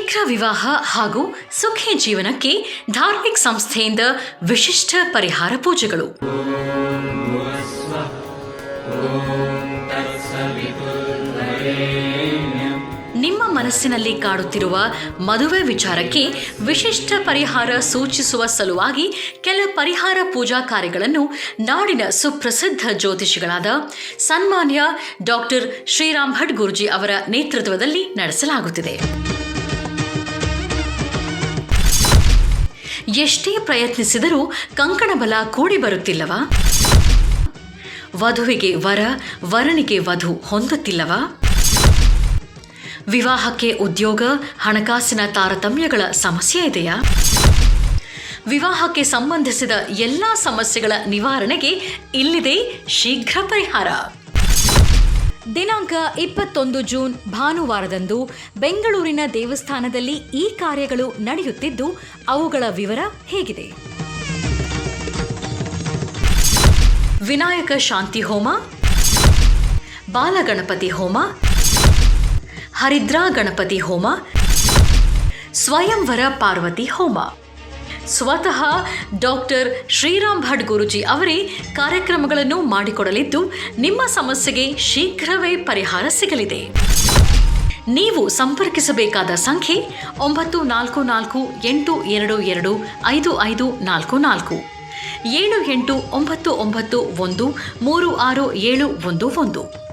ಶೀಘ್ರ ವಿವಾಹ ಹಾಗೂ ಸುಖಿ ಜೀವನಕ್ಕೆ ಧಾರ್ಮಿಕ ಸಂಸ್ಥೆಯಿಂದ ವಿಶಿಷ್ಟ ಪರಿಹಾರ ಪೂಜೆಗಳು. ನಿಮ್ಮ ಮನಸ್ಸಿನಲ್ಲಿ ಕಾಡುತ್ತಿರುವ ಮದುವೆ ವಿಚಾರಕ್ಕೆ ವಿಶಿಷ್ಟ ಪರಿಹಾರ ಸೂಚಿಸುವ ಸಲುವಾಗಿ ಕೆಲ ಪರಿಹಾರ ಪೂಜಾ ಕಾರ್ಯಗಳನ್ನು ನಾಡಿನ ಸುಪ್ರಸಿದ್ಧ ಜ್ಯೋತಿಷಿಗಳಾದ ಸನ್ಮಾನ್ಯ ಡಾಕ್ಟರ್ ಶ್ರೀರಾಮ್ ಭಟ್ ಗುರೂಜಿ ಅವರ ನೇತೃತ್ವದಲ್ಲಿ ನಡೆಸಲಾಗುತ್ತಿದೆ. ಎಷ್ಟೇ ಪ್ರಯತ್ನಿಸಿದರೂ ಕಂಕಣ ಬಲ ಕೂಡಿ ಬರುತ್ತಿಲ್ಲವಾ? ವಧುವಿಗೆ ವರ, ವರನಿಗೆ ವಧು ಹೊಂದುತ್ತಿಲ್ಲವಾ? ವಿವಾಹಕ್ಕೆ ಉದ್ಯೋಗ, ಹಣಕಾಸಿನ ತಾರತಮ್ಯಗಳ ಸಮಸ್ಯೆ ಇದೆಯಾ? ವಿವಾಹಕ್ಕೆ ಸಂಬಂಧಿಸಿದ ಎಲ್ಲ ಸಮಸ್ಯೆಗಳ ನಿವಾರಣೆಗೆ ಇಲ್ಲಿದೆ ಶೀಘ್ರ ಪರಿಹಾರ. ದಿನಾಂಕ 21 ಜೂನ್ ಭಾನುವಾರದಂದು ಬೆಂಗಳೂರಿನ ದೇವಸ್ಥಾನದಲ್ಲಿ ಈ ಕಾರ್ಯಗಳು ನಡೆಯುತ್ತಿದ್ದು, ಅವುಗಳ ವಿವರ ಹೇಗಿದೆ. ವಿನಾಯಕ ಶಾಂತಿ ಹೋಮ, ಬಾಲಗಣಪತಿ ಹೋಮ, ಹರಿದ್ರಾ ಗಣಪತಿ ಹೋಮ, ಸ್ವಯಂವರ ಪಾರ್ವತಿ ಹೋಮ. ಸ್ವತಃ ಡಾಕ್ಟರ್ ಶ್ರೀರಾಮ್ ಭಟ್ ಗುರೂಜಿ ಅವರೇ ಕಾರ್ಯಕ್ರಮಗಳನ್ನು ಮಾಡಿಕೊಡಲಿದ್ದು, ನಿಮ್ಮ ಸಮಸ್ಯೆಗೆ ಶೀಘ್ರವೇ ಪರಿಹಾರ ಸಿಗಲಿದೆ. ನೀವು ಸಂಪರ್ಕಿಸಬೇಕಾದ ಸಂಖ್ಯೆ 9448225544 7899913671.